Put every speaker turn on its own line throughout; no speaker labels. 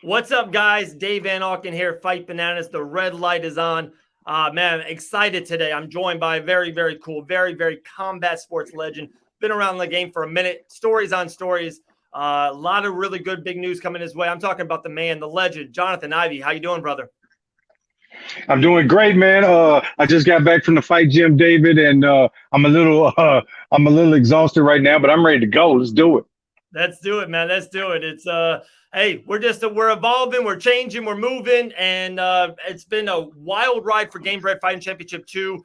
What's up, guys? Dave Van Auken here, Fight Bananas. The red light is on. Man, excited today. I'm joined by a very, very cool, very, very combat sports legend. Been around the game for a minute. Stories on stories. A lot of really good big news coming his way. I'm talking about the man, the legend, Johnathan Ivey. How you doing, brother?
I'm doing great, man. I just got back from the fight gym, David, and I'm a little exhausted right now, but I'm ready to go. Let's do it.
Let's do it, man. Let's do it. It's hey, we're evolving, we're changing, we're moving, and it's been a wild ride for Gamebred Fighting Championship 2.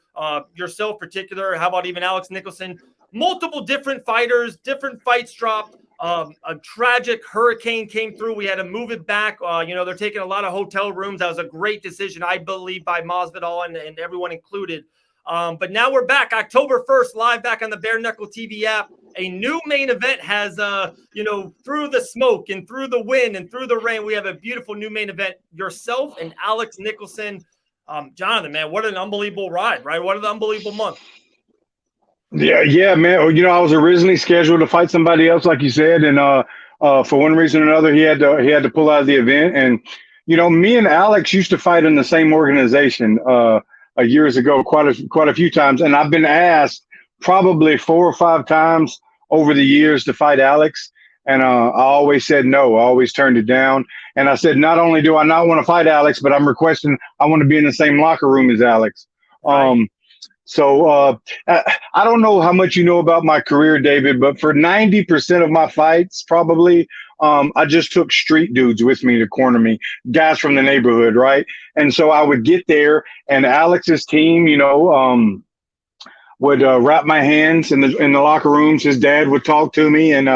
Yourself, particular. How about even Alex Nicholson? Multiple different fighters, different fights dropped. A tragic hurricane came through. We had to move it back. They're taking a lot of hotel rooms. That was a great decision, I believe, by Masvidal and everyone included. But now we're back, October 1st, live back on the Bare Knuckle TV app. A new main event has, through the smoke and through the wind and through the rain, we have a beautiful new main event. Yourself and Alex Nicholson. Jonathan, man, what an unbelievable ride, right? What an unbelievable month.
Yeah, man. You know, I was originally scheduled to fight somebody else, like you said, and for one reason or another, he had to pull out of the event. And you know, me and Alex used to fight in the same organization years ago, quite a few times, and I've been asked probably 4 or 5 times over the years to fight Alex, and I always said no. I always turned it down, and I said not only do I not want to fight Alex, but I'm requesting I want to be in the same locker room as Alex.
Right.
So I don't know how much you know about my career, David, but for 90% of my fights, probably, I just took street dudes with me to corner me, guys from the neighborhood, right? And so I would get there, and Alex's team, would wrap my hands in the locker rooms. His dad would talk to me, and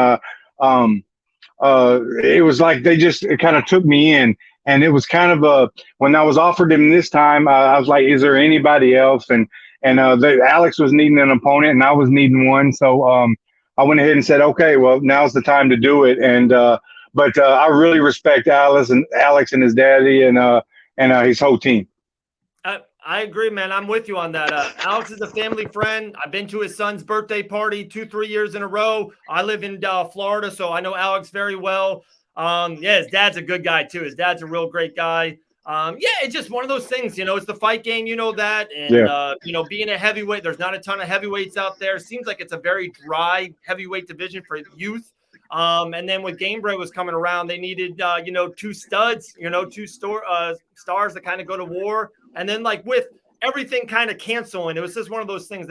it was like they just kind of took me in. And it was kind of when I was offered him this time, I was like, "Is there anybody else?" And Alex was needing an opponent, and I was needing one. So I went ahead and said, "Okay, well, now's the time to do it." And but I really respect Alex and his daddy and his whole team.
I agree, man. I'm with you on that. Alex is a family friend. I've been to his son's birthday party 2-3 years in a row. I live in Florida, so I know Alex very well. His dad's a good guy too. His dad's a real great guy. It's just one of those things, it's the fight game, that, and being a heavyweight, there's not a ton of heavyweights out there. Seems like it's a very dry heavyweight division for youth. And then with Gamebred was coming around, they needed, 2 studs, 2 stars that kind of go to war. And then like with everything kind of canceling, it was just one of those things.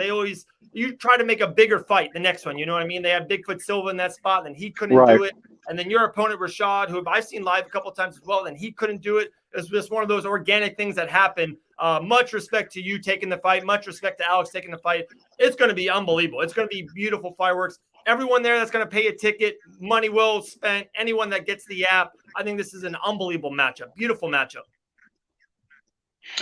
You try to make a bigger fight the next one. You know what I mean? They had Bigfoot Silva in that spot, and he couldn't do it. And then your opponent, Rashad, who I've seen live a couple of times as well, and he couldn't do it. It was just one of those organic things that happen. Much respect to you taking the fight. Much respect to Alex taking the fight. It's going to be unbelievable. It's going to be beautiful fireworks. Everyone there that's going to pay a ticket, money well spent, anyone that gets the app, I think this is an unbelievable matchup. Beautiful matchup.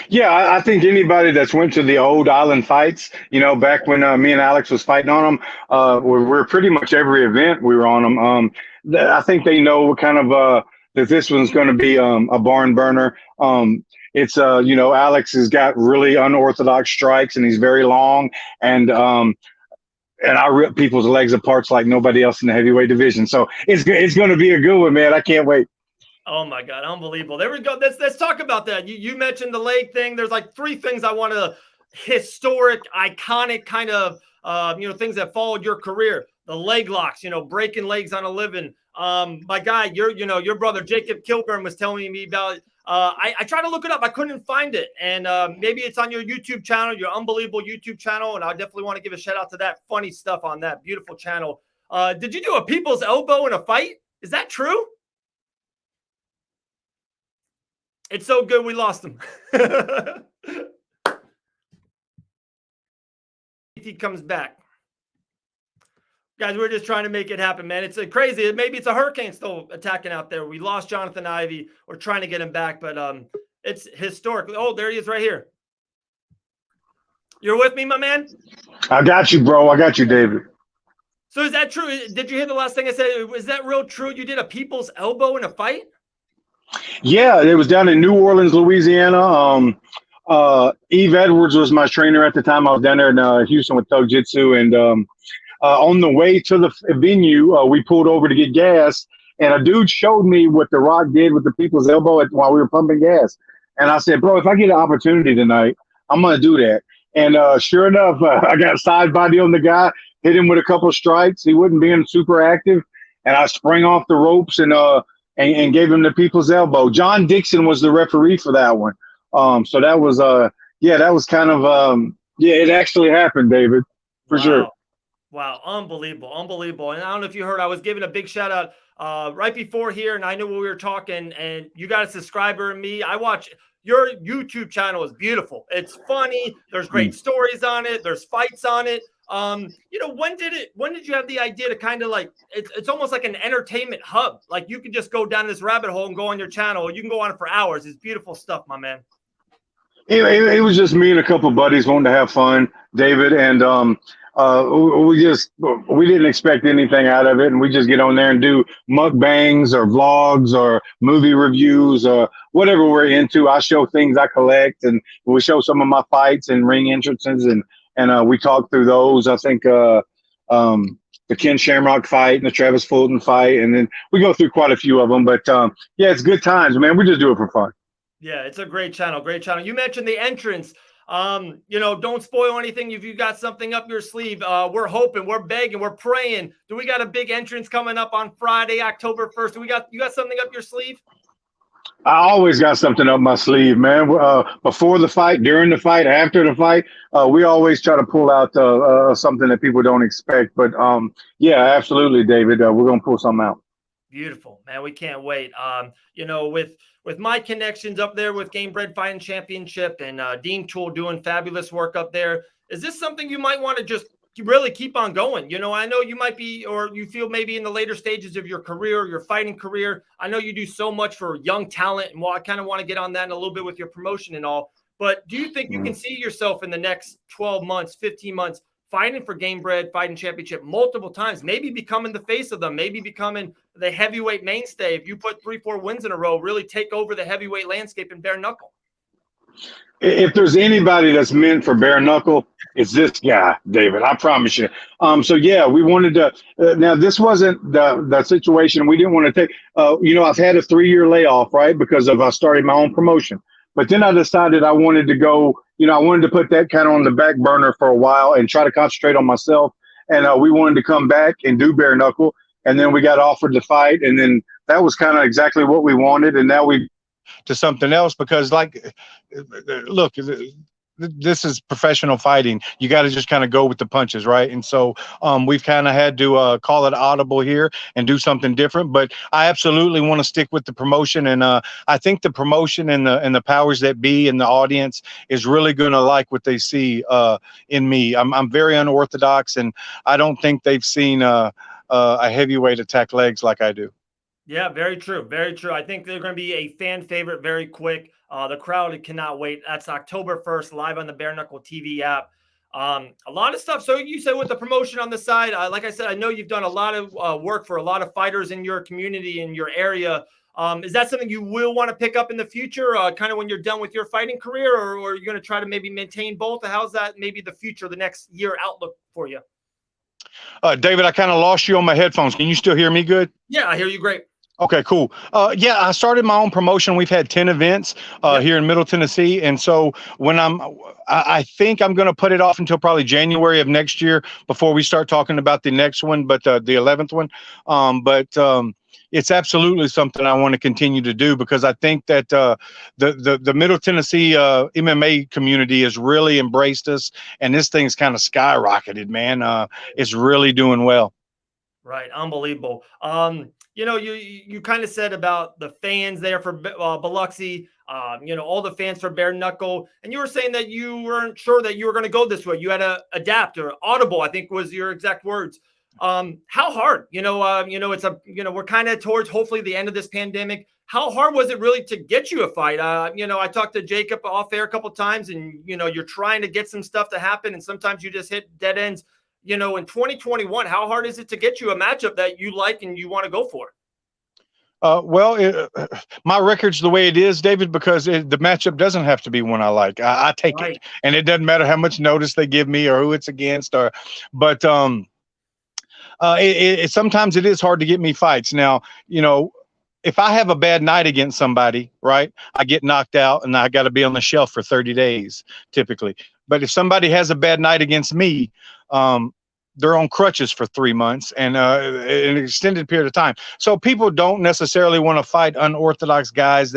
Yeah, I think anybody that's went to the old island fights, back when me and Alex was fighting on them, we're pretty much every event we were on them. I think they know what kind of that this one's going to be a barn burner. Alex has got really unorthodox strikes, and he's very long, and I rip people's legs apart like nobody else in the heavyweight division. So it's going to be a good one, man. I can't wait.
Oh my God, unbelievable. There we go. Let's talk about that. You mentioned the leg thing. There's like 3 things I want to historic, iconic kind of things that followed your career. The leg locks, breaking legs on a living. My guy, your brother Jacob Kilburn was telling me about I tried to look it up. I couldn't find it. And maybe it's on your YouTube channel, your unbelievable YouTube channel. And I definitely want to give a shout out to that funny stuff on that beautiful channel. Did you do a people's elbow in a fight? Is that true? It's so good we lost him. He comes back. Guys, we're just trying to make it happen, man. It's crazy. Maybe it's a hurricane still attacking out there. We lost Johnathan Ivey. We're trying to get him back, but it's historic. Oh, there he is right here. You're with me, my man?
I got you, bro. I got you, David.
So is that true? Did you hear the last thing I said? Is that real true? You did a people's elbow in a fight?
Yeah, it was down in New Orleans, Louisiana. Eve Edwards was my trainer at the time. I was down there in Houston with Thug Jitsu, and on the way to the venue, we pulled over to get gas, And a dude showed me what The Rock did with the people's elbow while we were pumping gas. And I said, bro, if I get an opportunity tonight, I'm going to do that. And sure enough, I got side body on the guy, hit him with a couple of strikes. He wasn't being super active. And I sprang off the ropes and gave him the people's elbow. John Dixon was the referee for that one. So that was, that was kind of, it actually happened, David, for sure.
Wow, unbelievable, unbelievable. And I don't know if you heard, I was giving a big shout out right before here, and I knew when we were talking, and you got a subscriber in me. I watch your YouTube channel is beautiful. It's funny. There's great stories on it. There's fights on it. When did you have the idea to kind of like, it's almost like an entertainment hub. Like you can just go down this rabbit hole and go on your channel. You can go on it for hours. It's beautiful stuff, my man.
It was just me and a couple of buddies wanting to have fun, David, and we didn't expect anything out of it, and we just get on there and do mukbangs or vlogs or movie reviews or whatever we're into. I show things I collect, and we show some of my fights and ring entrances, and we talk through those. I think the Ken Shamrock fight and the Travis Fulton fight, and then we go through quite a few of them. But it's good times, man. We just do it for fun.
Yeah, it's a great channel. Great channel. You mentioned the entrance. Don't spoil anything if you got something up your sleeve. We're hoping, we're begging, we're praying. Do we got a big entrance coming up on Friday, October 1st? You got something up your sleeve?
I always got something up my sleeve, man. Before the fight, during the fight, after the fight, we always try to pull out something that people don't expect. But absolutely, David. We're gonna pull something out.
Beautiful, man. We can't wait. With my connections up there with Gamebred Fighting Championship and Dean Tool doing fabulous work up there, is this something you might want to just really keep on going? I know you might be, or you feel maybe in the later stages of your career, your fighting career. I know you do so much for young talent, and I kind of want to get on that in a little bit with your promotion and all. But do you think you can see yourself in the next 12 months, 15 months, fighting for Gamebred Fighting Championship multiple times, maybe becoming the face of them, maybe becoming the heavyweight mainstay? If you put 3-4 wins in a row, really take over the heavyweight landscape in bare knuckle.
If there's anybody that's meant for bare knuckle, it's this guy, David. I promise you. We wanted to. Now, this wasn't the situation. We didn't want to take. I've had a 3-year layoff, right, because of I started my own promotion. But then I decided I wanted to go. I wanted to put that kind of on the back burner for a while and try to concentrate on myself. And we wanted to come back and do bare knuckle. And then we got offered to fight, and then that was kind of exactly what we wanted. And now we to something else because, look, this is professional fighting. You got to just kind of go with the punches, right? And so we've kind of had to call it audible here and do something different. But I absolutely want to stick with the promotion, and I think the promotion and the powers that be and the audience is really going to like what they see in me. I'm very unorthodox, and I don't think they've seen a heavyweight attack legs like I do.
Yeah, very true. Very true. I think they're going to be a fan favorite very quick. The crowd cannot wait. That's October 1st, live on the Bare Knuckle TV app. A lot of stuff. So you said with the promotion on the side, like I said, I know you've done a lot of work for a lot of fighters in your community, in your area. Is that something you will want to pick up in the future, kind of when you're done with your fighting career, or are you going to try to maybe maintain both? How's that maybe the future, the next year outlook for you?
David, I kind of lost you on my headphones. Can you still hear me good?
Yeah, I hear you great.
Okay, cool. I started my own promotion. We've had 10 events here in Middle Tennessee. And so I think I'm going to put it off until probably January of next year before we start talking about the next one, but the 11th one. It's absolutely something I want to continue to do because I think that the Middle Tennessee MMA community has really embraced us, and this thing's kind of skyrocketed, man. It's really doing well.
Right. Unbelievable. You kind of said about the fans there for Biloxi, all the fans for bare knuckle, and you were saying that you weren't sure that you were going to go this way. You had to adapt, or audible, I think was your exact words. How hard, we're kind of towards hopefully the end of this pandemic. How hard was it really to get you a fight? I talked to Jacob off air a couple of times, and, you're trying to get some stuff to happen, and sometimes you just hit dead ends. In 2021, how hard is it to get you a matchup that you like and you want to go for? My record's the way it is, David, because the matchup doesn't have to be one I like. I take it, and it doesn't matter how much notice they give me or who it's against. But
Sometimes it is hard to get me fights. Now, if I have a bad night against somebody, right, I get knocked out and I got to be on the shelf for 30 days typically. But if somebody has a bad night against me, they're on crutches for 3 months and an extended period of time. So people don't necessarily want to fight unorthodox guys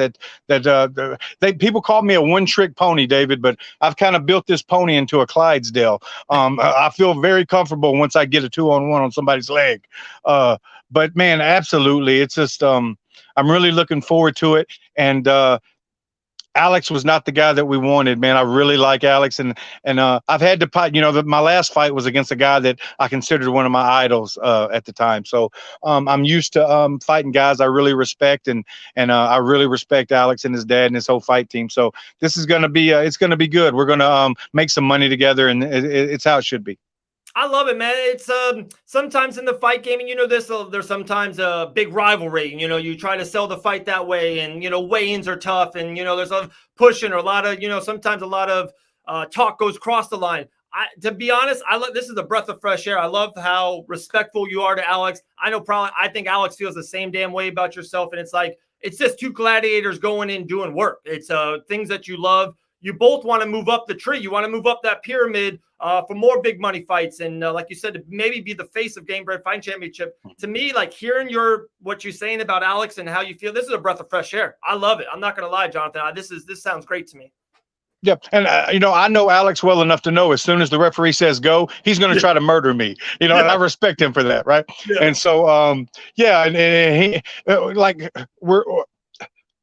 people call me a one-trick pony, David, but I've kind of built this pony into a Clydesdale. I feel very comfortable once I get a 2-on-1 on somebody's leg. But man, absolutely. It's just, I'm really looking forward to it. And, Alex was not the guy that we wanted, man. I really like Alex, and I've had to fight. My last fight was against a guy that I considered one of my idols at the time. So I'm used to fighting guys I really respect, and I really respect Alex and his dad and his whole fight team. So this is gonna be it's gonna be good. We're gonna make some money together, and it's how it should be.
I love it, man. It's sometimes in the fight game, and there's sometimes a big rivalry. You try to sell the fight that way, and weigh-ins are tough, and there's a pushing or a lot of sometimes a lot of talk goes across the line. To be honest, this is a breath of fresh air. I love how respectful you are to Alex. I think Alex feels the same damn way about yourself, and it's just two gladiators going in doing work. It's things that you love. You both want to move up the tree. You want to move up that pyramid for more big money fights. And like you said, to maybe be the face of Gamebred Fighting Championship. To me, like hearing what you're saying about Alex and how you feel, this is a breath of fresh air. I love it. I'm not going to lie, Johnathan. This sounds great to me.
Yeah. And, I know Alex well enough to know as soon as the referee says go, he's going to try to murder me, and I respect him for that. Right. Yeah. And so, and he,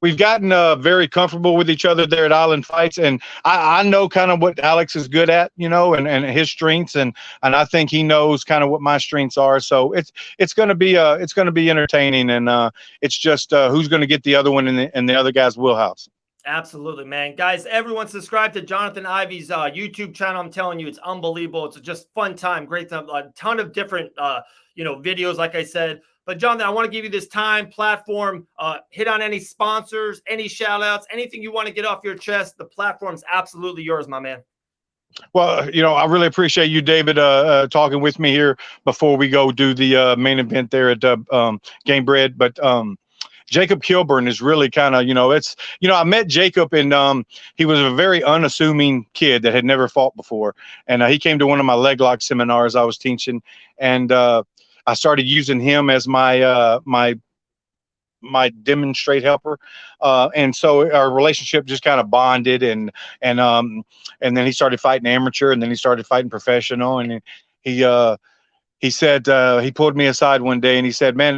we've gotten very comfortable with each other there at Island Fights, and I know kind of what Alex is good at, and his strengths, and I think he knows kind of what my strengths are. So it's going to be entertaining, and it's just who's going to get the other one in the other guy's wheelhouse.
Absolutely, man. Guys, everyone subscribe to Johnathan Ivey's YouTube channel. I'm telling you, it's unbelievable. It's just fun time, great time, a ton of different videos, like I said. But Johnathan, I want to give you this time, platform, hit on any sponsors, any shout outs, anything you want to get off your chest. The platform's absolutely yours, my man.
Well, I really appreciate you, David, talking with me here before we go do the main event there at Gamebred. But Jacob Kilburn is really kind of, I met Jacob, and he was a very unassuming kid that had never fought before. And he came to one of my leg lock seminars I was teaching, and I started using him as my my demonstrate helper, and so our relationship just kind of bonded, and then he started fighting amateur, and then he started fighting professional, and he said, he pulled me aside one day and he said, "Man,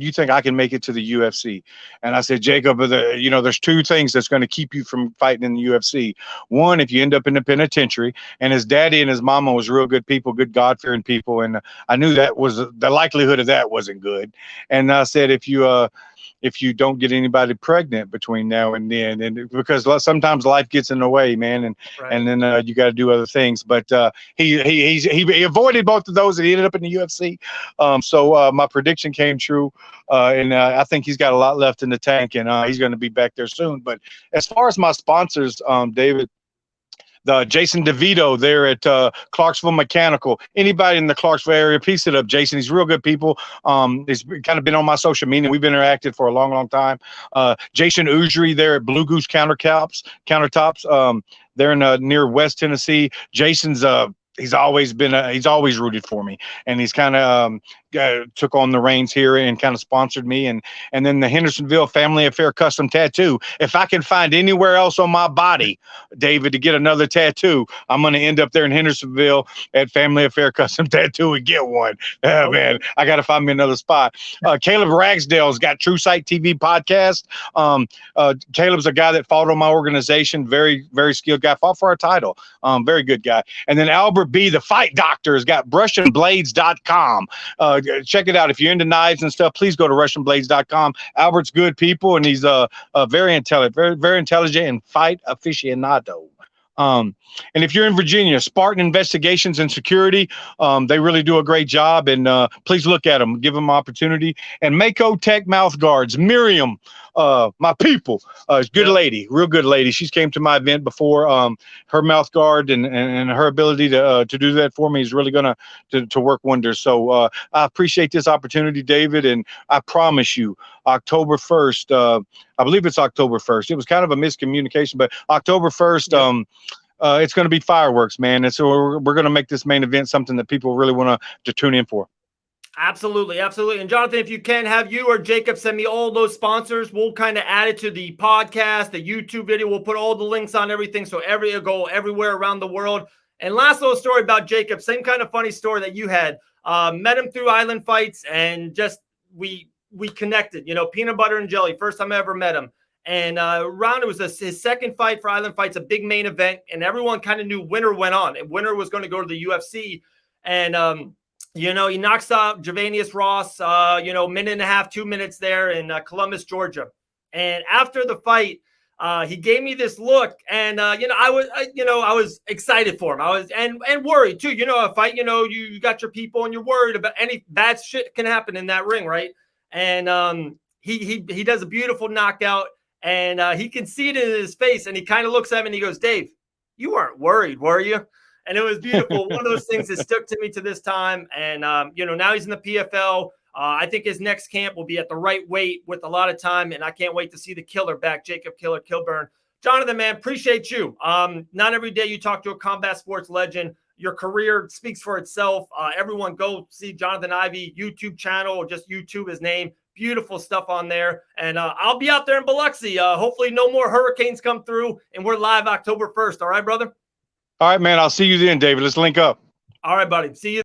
you think I can make it to the UFC?" And I said, "Jacob, there's two things that's going to keep you from fighting in the UFC. One, if you end up in the penitentiary." And his daddy and his mama was real good people, good God-fearing people. And I knew that was the likelihood of that wasn't good. And I said, if you don't get anybody pregnant between now and then, and because sometimes life gets in the way, man, and right. And then you got to do other things. But he avoided both of those, and he ended up in the UFC. So my prediction came true, and I think he's got a lot left in the tank, and he's going to be back there soon. But as far as my sponsors, David, the Jason DeVito there at Clarksville Mechanical. Anybody in the Clarksville area, piece it up, Jason. He's real good people. He's kind of been on my social media. We've interacted for a long, long time. Jason Ujri there at Blue Goose Countertops. They're in near West Tennessee. Jason's he's always rooted for me, and he's kind of took on the reins here and kind of sponsored me. And then the Hendersonville Family Affair Custom Tattoo. If I can find anywhere else on my body, David, to get another tattoo, I'm going to end up there in Hendersonville at Family Affair Custom Tattoo and get one. Oh, man, I got to find me another spot. Caleb Ragsdale's got True Sight TV podcast. Caleb's a guy that fought on my organization. Very, very skilled guy. Fought for our title. Very good guy. And then Albert B., the fight doctor, has got brushandblades.com. Check it out. If you're into knives and stuff, please go to RussianBlades.com. Albert's good people, and he's very intelligent, very, very intelligent and fight aficionado. And if you're in Virginia, Spartan Investigations and Security, they really do a great job, and please look at them, give them opportunity. And MakoTek mouth guards, Miriam, my people. Good lady, real good lady. She's came to my event before. Her mouth guard and her ability to do that for me is really gonna to work wonders. So I appreciate this opportunity, David, and I promise you, October 1st, I believe it's October 1st. It was kind of a miscommunication, but October 1st, it's going to be fireworks, man. And so we're going to make this main event something that people really want to tune in for.
Absolutely, absolutely. And Johnathan, if you can, have you or Jacob send me all those sponsors. We'll kind of add it to the podcast, the YouTube video. We'll put all the links on everything, so it'll go everywhere around the world. And last little story about Jacob, same kind of funny story that you had. Met him through Island Fights, and just we connected. You know, peanut butter and jelly. First time I ever met him. And it was his second fight for Island Fights, a big main event, and everyone kind of knew winner went on, and winner was going to go to the UFC. And you know, he knocks out Javanius Ross, minute and a half, 2 minutes there in Columbus, Georgia. And after the fight, he gave me this look, and I was excited for him. I was and worried too. You know, a fight, you got your people, and you're worried about any bad shit can happen in that ring, right? And he does a beautiful knockout, and he can see it in his face, and he kind of looks at me and he goes, "Dave, you weren't worried, were you?" And it was beautiful. One of those things that stuck to me to this time. And, now he's in the PFL. I think his next camp will be at the right weight with a lot of time. And I can't wait to see the killer back, Jacob Killer Kilburn. Johnathan, man, appreciate you. Not every day you talk to a combat sports legend. Your career speaks for itself. Everyone go see Johnathan Ivey YouTube channel, or just YouTube his name. Beautiful stuff on there. And I'll be out there in Biloxi. Hopefully no more hurricanes come through. And we're live October 1st. All right, brother?
All right, man. I'll see you then, David. Let's link up.
All right, buddy. See you.